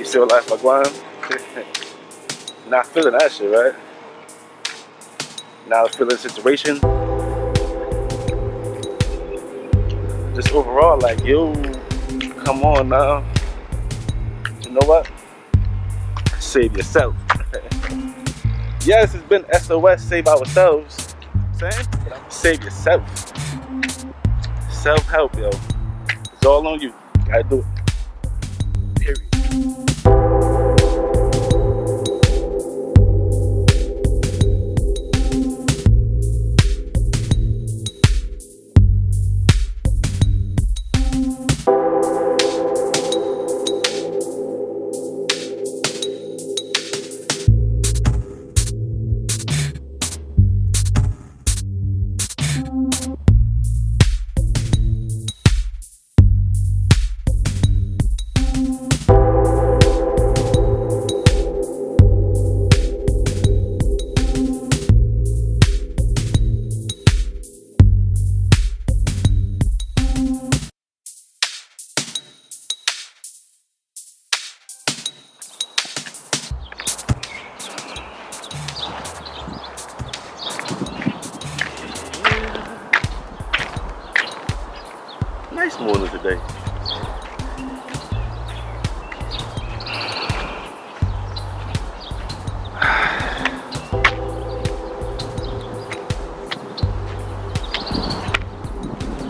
Still life Wagwan. Not feeling that shit, right? Not feeling the situation. Just overall, like, yo, come on now. You know what? Save yourself. Yes, it's been SOS, save ourselves. Saying? Save yourself. Self-help, yo. It's all on you. You gotta do it. Period. Nice morning today.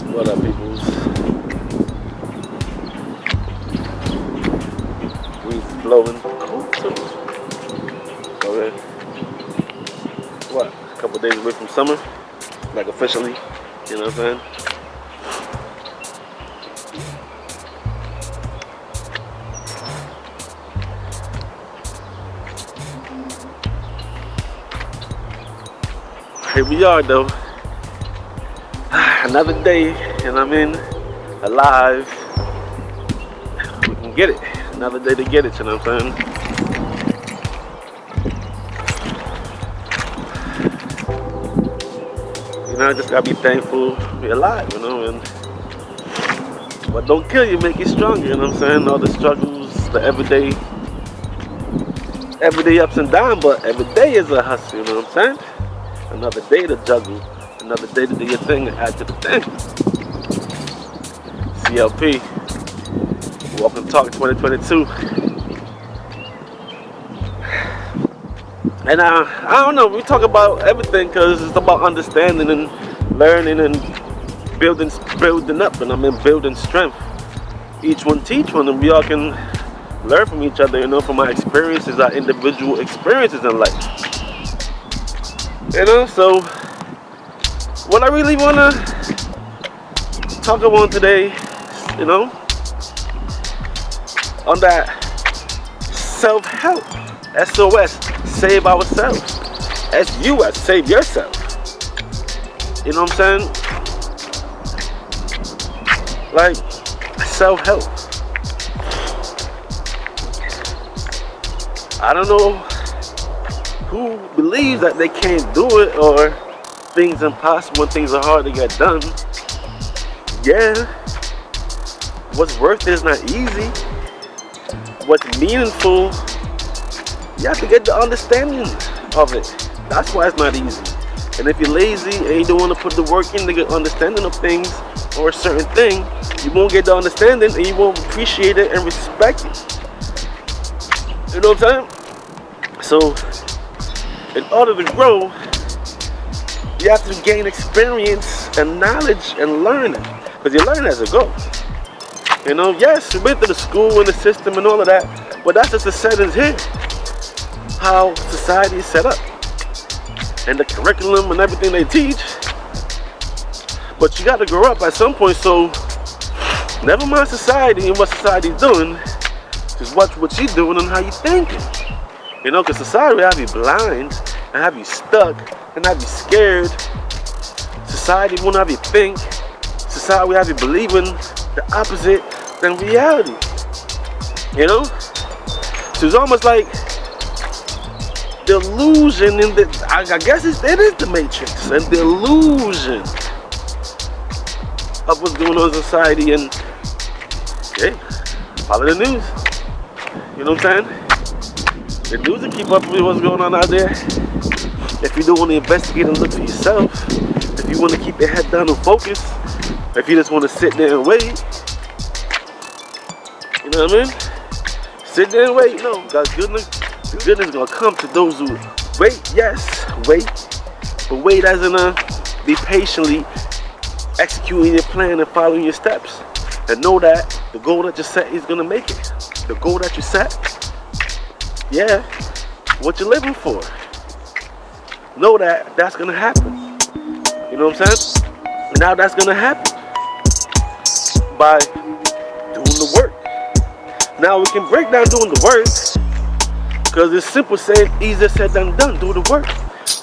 What up, peoples? Breeze blowing. Cool too. Okay. What? A couple days away from summer? Like officially. You know what I'm saying? Here we are though. Another day, and I'm in alive. We can get it. Another day to get it, you know what I'm saying? You know, I just gotta be thankful we're alive, you know, and what don't kill you make you stronger, you know what I'm saying? All the struggles, the everyday ups and downs, but every day is a hustle, you know what I'm saying? Another day to juggle, another day to do your thing and add to the thing. CLP, Walk and Talk 2022. And I don't know, we talk about everything because it's about understanding and learning and building up, and I mean building strength. Each one teach one, and we all can learn from each other, you know, from our experiences, our individual experiences in life. You know, so what I really want to talk about today, you know, on that self-help, SOS, save ourselves, SUS, save yourself. You know what I'm saying? Like, self-help. I don't know who believes that they can't do it or things impossible and things are hard to get done. Yeah, what's worth it is not easy. What's meaningful, you have to get the understanding of it. That's why it's not easy. And if you're lazy and you don't want to put the work in to get understanding of things or a certain thing, you won't get the understanding and you won't appreciate it and respect it. You know what I'm saying? So, in order to grow, you have to gain experience and knowledge and learning. Because you learn as you go. You know, yes, you went to the school and the system and all of that, but that's just the settings here. How society is set up. And the curriculum and everything they teach. But you got to grow up at some point, so never mind society and what society's doing. Just watch what you're doing and how you're thinking. You know, because society will have you blind and have you stuck and have you scared. Society won't have you think. Society will have you believing the opposite than reality. You know? So it's almost like the illusion in the, I guess it is the matrix, and the illusion of what's going on in society, and hey, follow the news. You know what I'm saying? The dudes that keep up with what's going on out there. If you don't want to investigate and look for yourself, if you want to keep your head down and focus, if you just want to sit there and wait, you know what I mean? Sit there and wait. No, God's goodness is gonna come to those who wait. Yes, wait, but wait as in be patiently executing your plan and following your steps, and know that the goal that you set is gonna make it. The goal that you set, yeah, what you're living for. Know that that's gonna happen. You know what I'm saying? And now that's gonna happen by doing the work. Now we can break down doing the work, because it's simple said, easier said than done. Do the work,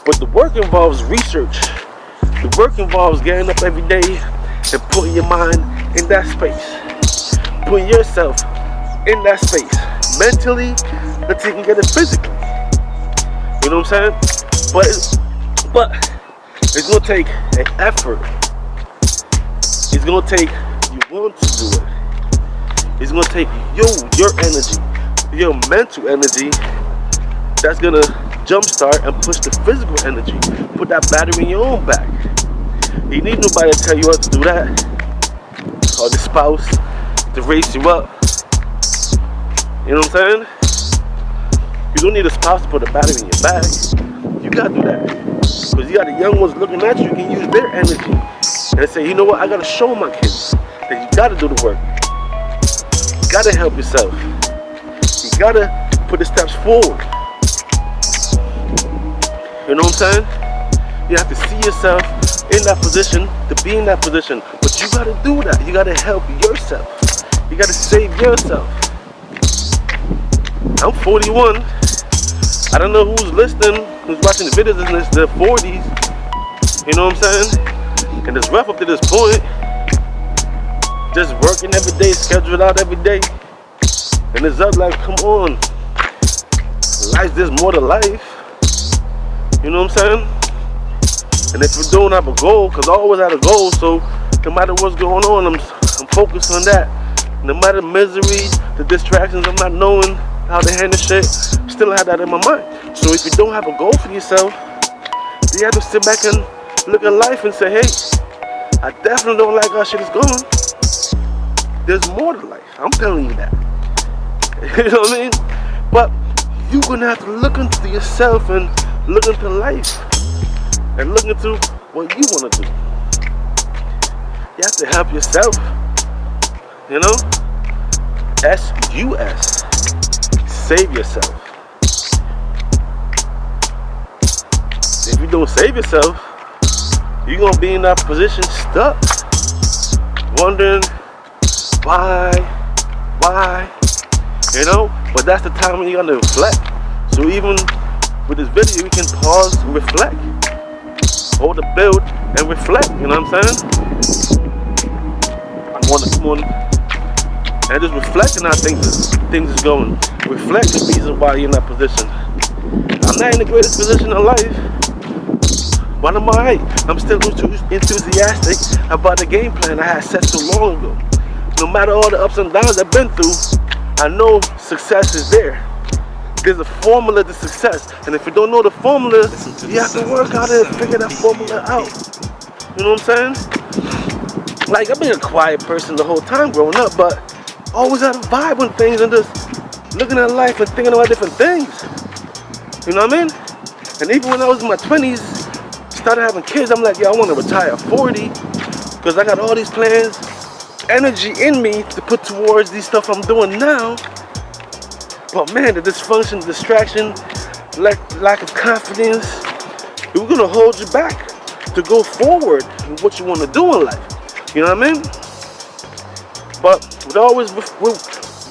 but the work involves research. The work involves getting up every day and putting your mind in that space, putting yourself in that space mentally until you can get it physically. You know what I'm saying? But it's gonna take an effort. It's gonna take you want to do it. It's gonna take your energy, your mental energy. That's gonna jumpstart and push the physical energy. Put that battery in your own back. You need nobody to tell you what to do that, or the spouse to raise you up. You know what I'm saying? You don't need a spouse to put a battery in your back. You gotta do that. Because you got the young ones looking at you, you can use their energy. And say, you know what, I gotta show my kids that you gotta do the work. You gotta help yourself. You gotta put the steps forward. You know what I'm saying? You have to see yourself in that position, to be in that position. But you gotta do that. You gotta help yourself. You gotta save yourself. I'm 41. I don't know who's listening, who's watching the videos in their 40s. You know what I'm saying? And it's rough up to this point. Just working every day, scheduled out every day. And it's up like, come on. Life's just more to life. You know what I'm saying? And if you don't have a goal, because I always had a goal, so no matter what's going on, I'm focused on that. No matter misery, the distractions, I'm not knowing how to handle shit, still have that in my mind. So if you don't have a goal for yourself, you have to sit back and look at life and say, hey, I definitely don't like how shit is going. There's more to life. I'm telling you that. You know what I mean? But you're gonna have to look into yourself and look into life and look into what you wanna do. You have to help yourself. You know? S-U-S. Save yourself. If you don't save yourself, you're gonna be in that position stuck, wondering why, you know? But that's the time when you're gonna reflect. So even with this video, we can pause and reflect, hold the build and reflect. You know what I'm saying? I'm on this morning. And just reflecting how things is going. Reflect the reason why you're in that position. I'm not in the greatest position in life, but I'm alright. I'm still enthusiastic about the game plan I had set so long ago. No matter all the ups and downs I've been through, I know success is there. There's a formula to success. And if you don't know the formula, you have to work out and figure that formula out. You know what I'm saying? Like, I've been a quiet person the whole time growing up, but always had a vibe on things and just looking at life and thinking about different things. You know what I mean? And even when I was in my 20s, started having kids, I'm like, yo, I want to retire at 40 because I got all these plans, energy in me to put towards these stuff I'm doing now. But man, the dysfunction, distraction, lack of confidence, it was going to hold you back to go forward in what you want to do in life. You know what I mean? But we'll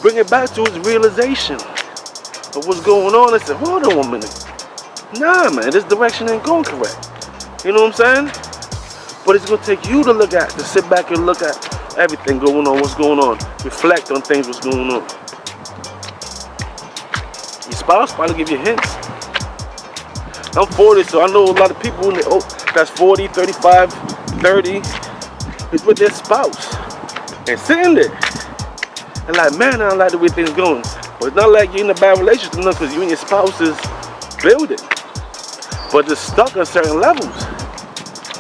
bring it back to his realization of what's going on. I said, hold on 1 minute. Nah, man, this direction ain't going correct. You know what I'm saying? But it's going to take you to sit back and look at everything going on, what's going on. Reflect on things, what's going on. Your spouse probably give you hints. I'm 40, so I know a lot of people that's 40, 35, 30 is with their spouse. And sitting there. And like, man, I don't like the way things going. But it's not like you're in a bad relationship, no, because you and your spouse is building. But it's stuck on certain levels.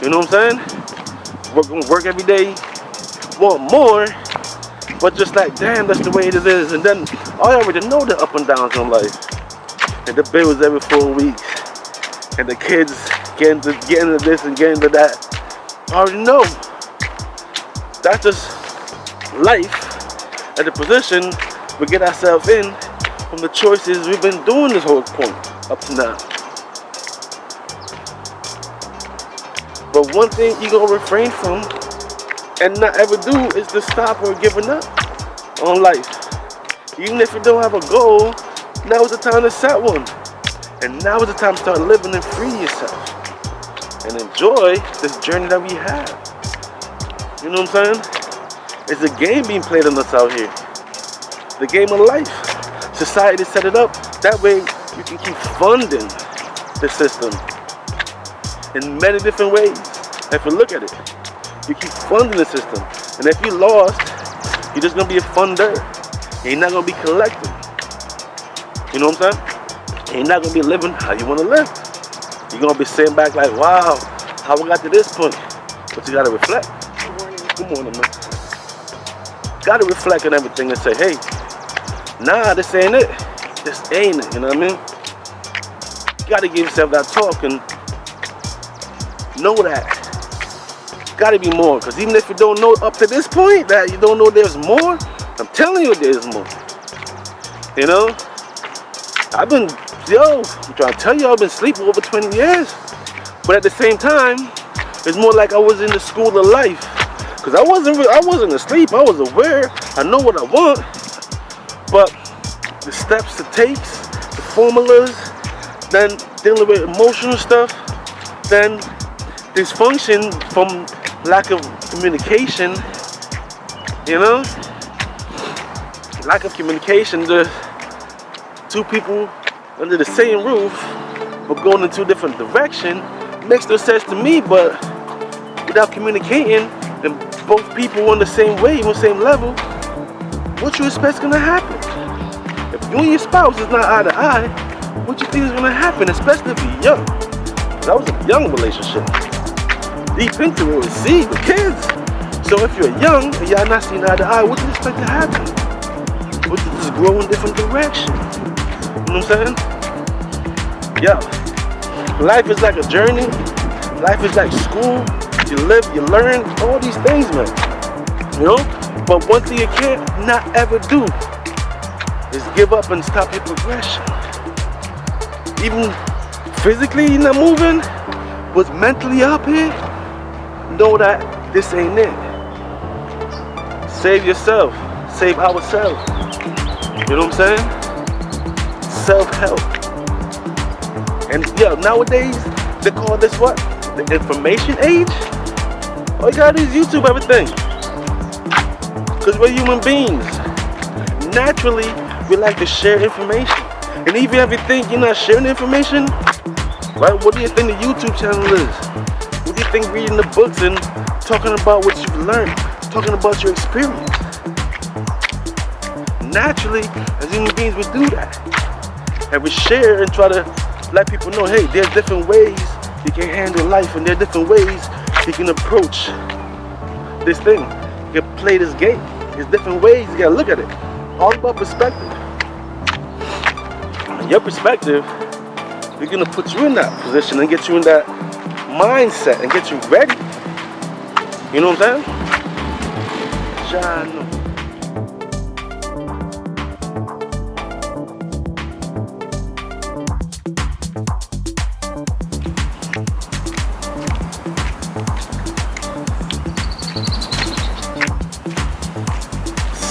You know what I'm saying? We're gonna work every day, want more, but just like, damn, that's the way it is. And then I already know the up and downs in life. And the bills every 4 weeks. And the kids getting to this and getting to that. I already know. That's just life and the position we get ourselves in from the choices we've been doing this whole point up to now. But one thing you gonna refrain from and not ever do is to stop or giving up on life. Even if you don't have a goal, now is the time to set one. And now is the time to start living and free yourself. And enjoy this journey that we have. You know what I'm saying? It's a game being played on us out here. The game of life. Society set it up. That way you can keep funding the system in many different ways. If you look at it, you keep funding the system. And if you lost, you're just going to be a funder. You're not going to be collecting. You know what I'm saying? You're not going to be living how you want to live. You're going to be sitting back like, wow, how I got to this point. But you got to reflect. Good morning, man. Got to reflect on everything and say, hey, nah, this ain't it. This ain't it. You know what I mean? You got to give yourself that talk and know that. Got to be more. Because even if you don't know up to this point that you don't know there's more, I'm telling you there's more. You know? I'm trying to tell you, I've been sleeping over 20 years. But at the same time, it's more like I was in the school of life. Because I wasn't asleep, I was aware, I know what I want. But the steps it takes, the formulas, then dealing with emotional stuff, then dysfunction from lack of communication, you know? Lack of communication, the two people under the same roof but going in two different directions makes no sense to me. But without communicating and both people on the same wave, on the same level, what you expect's gonna happen? If you and your spouse is not eye to eye, what you think is gonna happen, especially if you're young? That was a young relationship. Deep into it with seed, with kids. So if you're young and y'all not seeing eye to eye, what do you expect to happen? What you just grow in different directions? You know what I'm saying? Yeah. Life is like a journey. Life is like school. You live, you learn, all these things, man. You know? But one thing you can't not ever do is give up and stop your progression. Even physically you're not moving, but mentally up here, know that this ain't it. Save yourself. Save ourselves. You know what I'm saying? Self-help. And yeah, nowadays, they call this what? The information age? All you gotta do is YouTube everything. Because we're human beings. Naturally, we like to share information. And even if you think you're not sharing information, right? What do you think the YouTube channel is? What do you think reading the books and talking about what you've learned? Talking about your experience? Naturally, as human beings, we do that. And we share and try to let people know, hey, there's different ways you can handle life, and there are different ways you can approach this thing. You can play this game. There's different ways you gotta look at it. All about perspective. And your perspective is gonna put you in that position and get you in that mindset and get you ready. You know what I'm saying? John.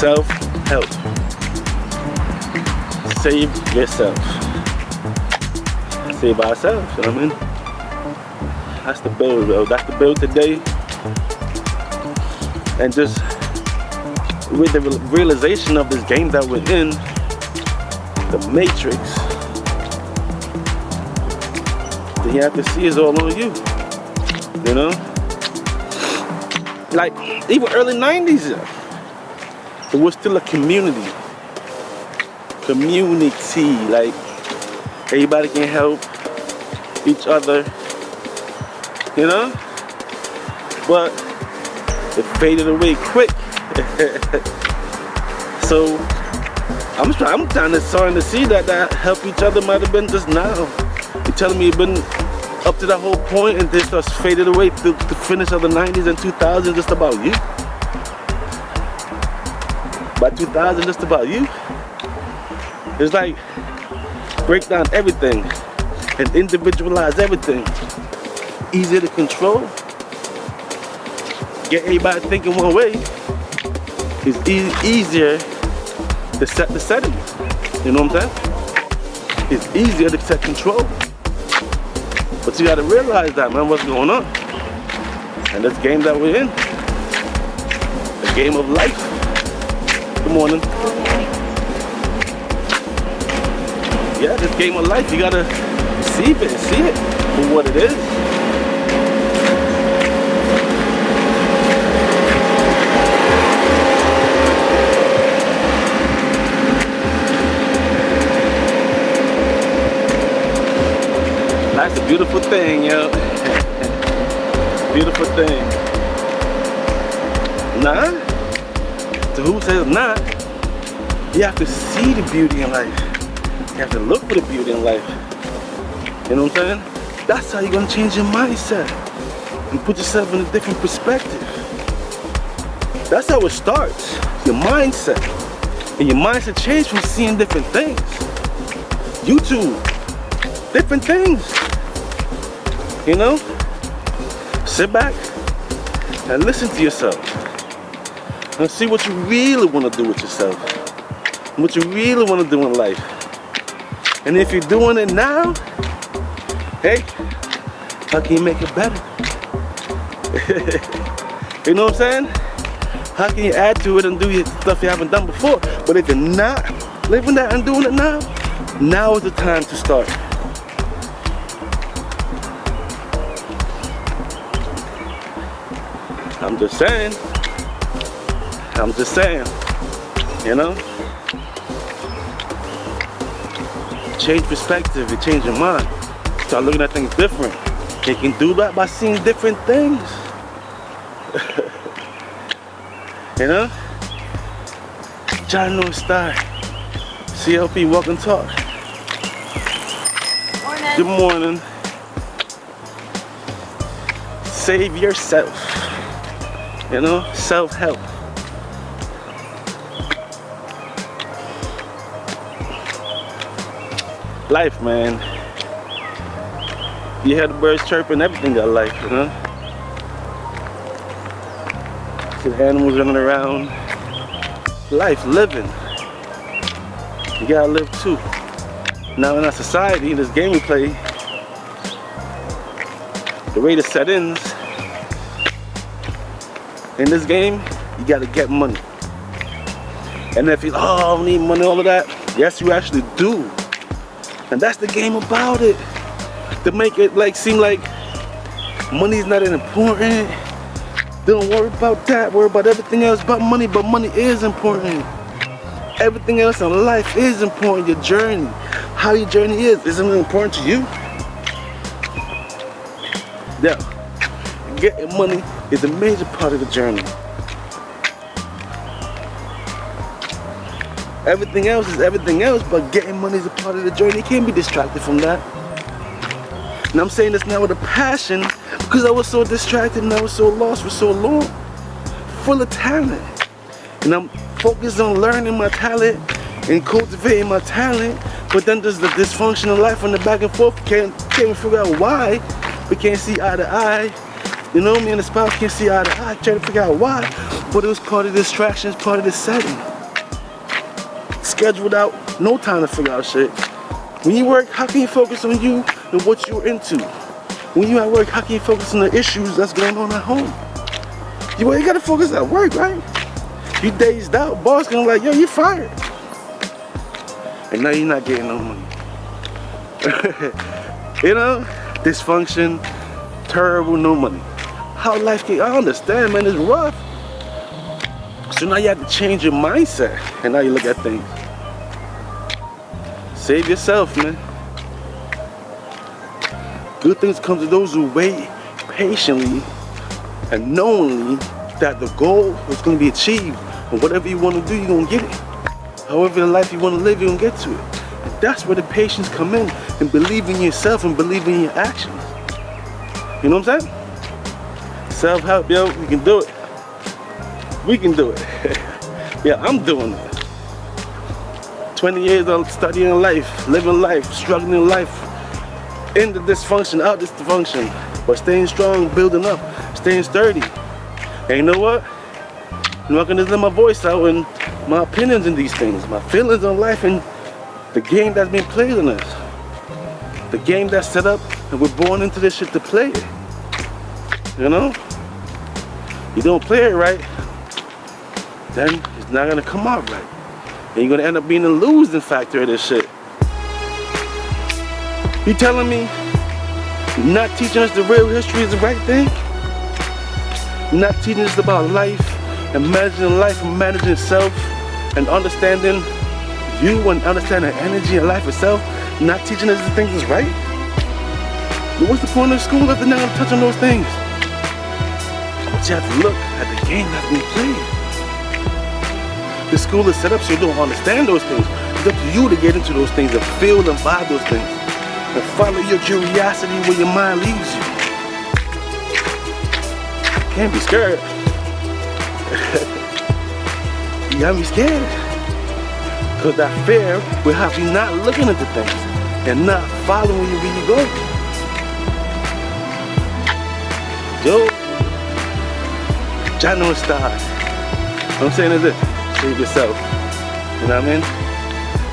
Self-help. Save yourself. Save ourselves, you know what I mean? That's the build, bro. That's the build today. And just with the realization of this game that we're in, the matrix, then you have to see is all on you. You know? Like, even early 90s, it was still a community. community. Like, everybody can help each other, you know? But it faded away quick. So I'm starting to see that help each other might have been just now. You're telling me you've been up to that whole point and this just faded away to the finish of the 90s and 2000s just about you? By 2000, just about you? It's like break down everything and individualize everything. Easier to control. Get everybody thinking one way. It's easier to set the settings. You know what I'm saying? It's easier to set control. But you gotta realize that, man, what's going on. And this game that we're in, the game of life. Good morning. Yeah, this game of life, you gotta see it for what it is. That's a beautiful thing, yo. Beautiful thing. Nah? To who says not? You have to see the beauty in life. You have to look for the beauty in life. You know what I'm saying? That's how you're gonna change your mindset and put yourself in a different perspective. That's how it starts. Your mindset. And your mindset changes from seeing different things. YouTube. Different things. You know? Sit back and listen to yourself. And see what you really want to do with yourself. What you really want to do in life. And if you're doing it now, hey, how can you make it better? You know what I'm saying? How can you add to it and do stuff you haven't done before? But if you're not living that and doing it now, now is the time to start. I'm just saying, you know? Change perspective, you change your mind. Start looking at things different. You can do that by seeing different things. You know? John North Star, CLP Walk and Talk. Morning. Good morning. Save yourself. You know, self-help. Life, man. You hear the birds chirping, everything got life, you know? See the animals running around. Life, living. You gotta live too. Now in our society, in this game we play, the way the settings in this game, you gotta get money. And if you, oh, I need money, all of that, yes, you actually do. And that's the game about it. To make it like seem like money's not important. Don't worry about that, worry about everything else but money is important. Everything else in life is important, your journey. How your journey isn't it important to you? Yeah. Getting money is a major part of the journey. Everything else is everything else, but getting money is a part of the journey. You can't be distracted from that. And I'm saying this now with a passion because I was so distracted and I was so lost for so long. Full of talent. And I'm focused on learning my talent and cultivating my talent, but then there's the dysfunctional life on the back and forth. Can't even figure out why. We can't see eye to eye. You know, me and the spouse can't see eye to eye, trying to figure out why. But it was part of the distractions, part of the setting. Scheduled out, no time to figure out shit. When you work, how can you focus on you and what you're into? When you at work, how can you focus on the issues that's going on at home? You gotta focus at work, right? You dazed out, boss gonna like, yo, you fired. And now you're not getting no money. You know, dysfunction, terrible, no money. How life can, I understand, man, it's rough. So now you have to change your mindset and how you look at things. Save yourself, man. Good things come to those who wait patiently and knowingly that the goal is going to be achieved. And whatever you want to do, you're going to get it. However the life you want to live, you're going to get to it. And that's where the patience come in, and believe in yourself and believe in your actions. You know what I'm saying? Self-help, yo, we can do it. We can do it. Yeah, I'm doing it. 20 years of studying life, living life, struggling life, in the dysfunction, out this dysfunction, but staying strong, building up, staying sturdy. And you know what? I'm not gonna let my voice out and my opinions in these things, my feelings on life and the game that's been played on us. The game that's set up and we're born into this shit to play it. You know? You don't play it right, then it's not gonna come out right. And you're gonna end up being a losing factor of this shit. You telling me not teaching us the real history is the right thing? Not teaching us about life and managing self and understanding you and understanding energy and life itself, not teaching us the things is right? But what's the point of school if they're not gonna touch on those things? But you have to look at the game that's being played. The school is set up so you don't understand those things. It's up to you to get into those things and feel and vibe those things. And follow your curiosity where your mind leads you. Can't be scared. You gotta be scared. Because that fear will have you not looking into things and not following you where you go. Yo, January style. What I'm saying is this, save yourself. You know what I mean?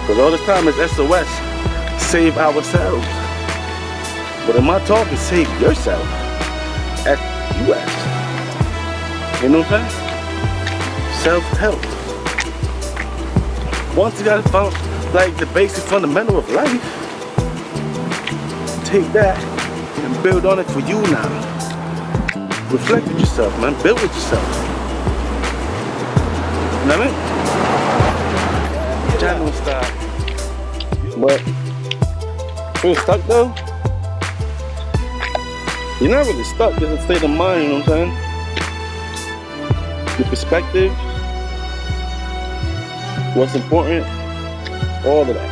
Because all this time is SOS. Save ourselves. But in my talk is save yourself. S-U-S. You know what I'm saying? Self-help. Once you gotta find like the basic fundamental of life, take that and build on it for you now. Reflect with yourself, man. Build with yourself. You know what I mean? Channel style. But when you're stuck though, you're not really stuck. It's a state of mind, you know what I'm saying? Your perspective, what's important, all of that.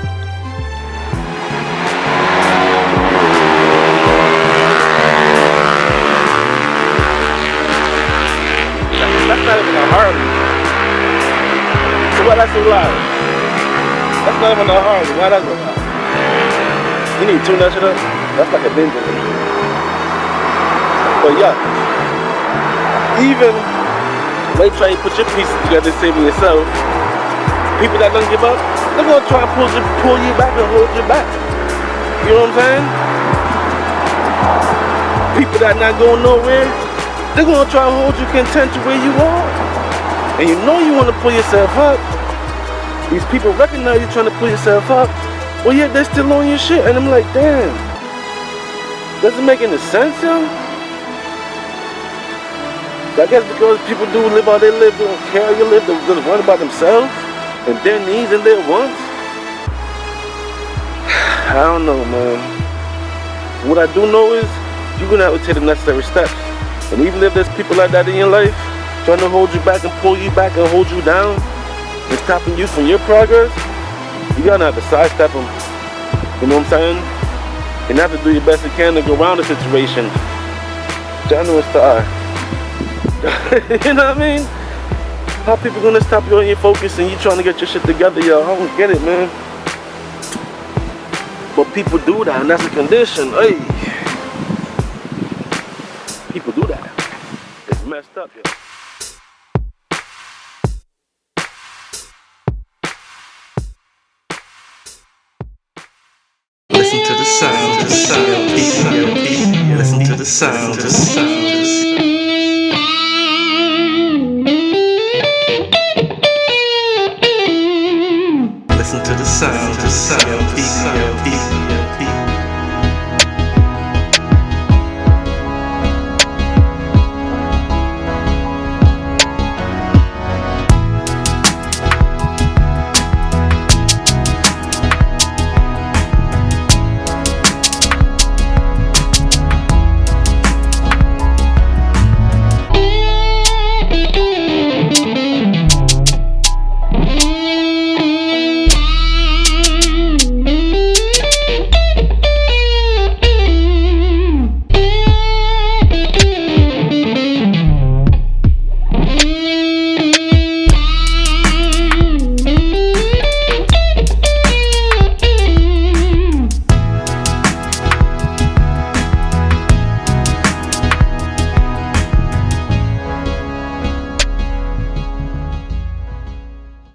That's not even a Harley. So why that's so loud? That's not even a Harley. Why that's so loud? You need to tune that shit up. That's like a ninja. But yeah, even when you try to put your pieces together, saving yourself, people that don't give up, they're gonna try and pull you back and hold you back. You know what I'm saying? People that not going nowhere, they're gonna try and hold you content to where you are. And you know you wanna pull yourself up. These people recognize you trying to pull yourself up, well yet they're still on your shit. And I'm like, damn, doesn't make any sense, yo? I guess because people do live how they live, they don't care how you live, they're just worried about themselves and their needs and their wants. I don't know, man. What I do know is you're gonna have to take the necessary steps. And even if there's people like that in your life trying to hold you back and pull you back and hold you down and stopping you from your progress, you're gonna have to sidestep them. You know what I'm saying? And have to do your best you can to go around the situation. January star. You know what I mean? How people gonna stop you on your focus and you trying to get your shit together, yo? I don't get it, man. But people do that, and that's a condition. Hey, people do that. It's messed up, yo. Listen to the sound, listen to the sound.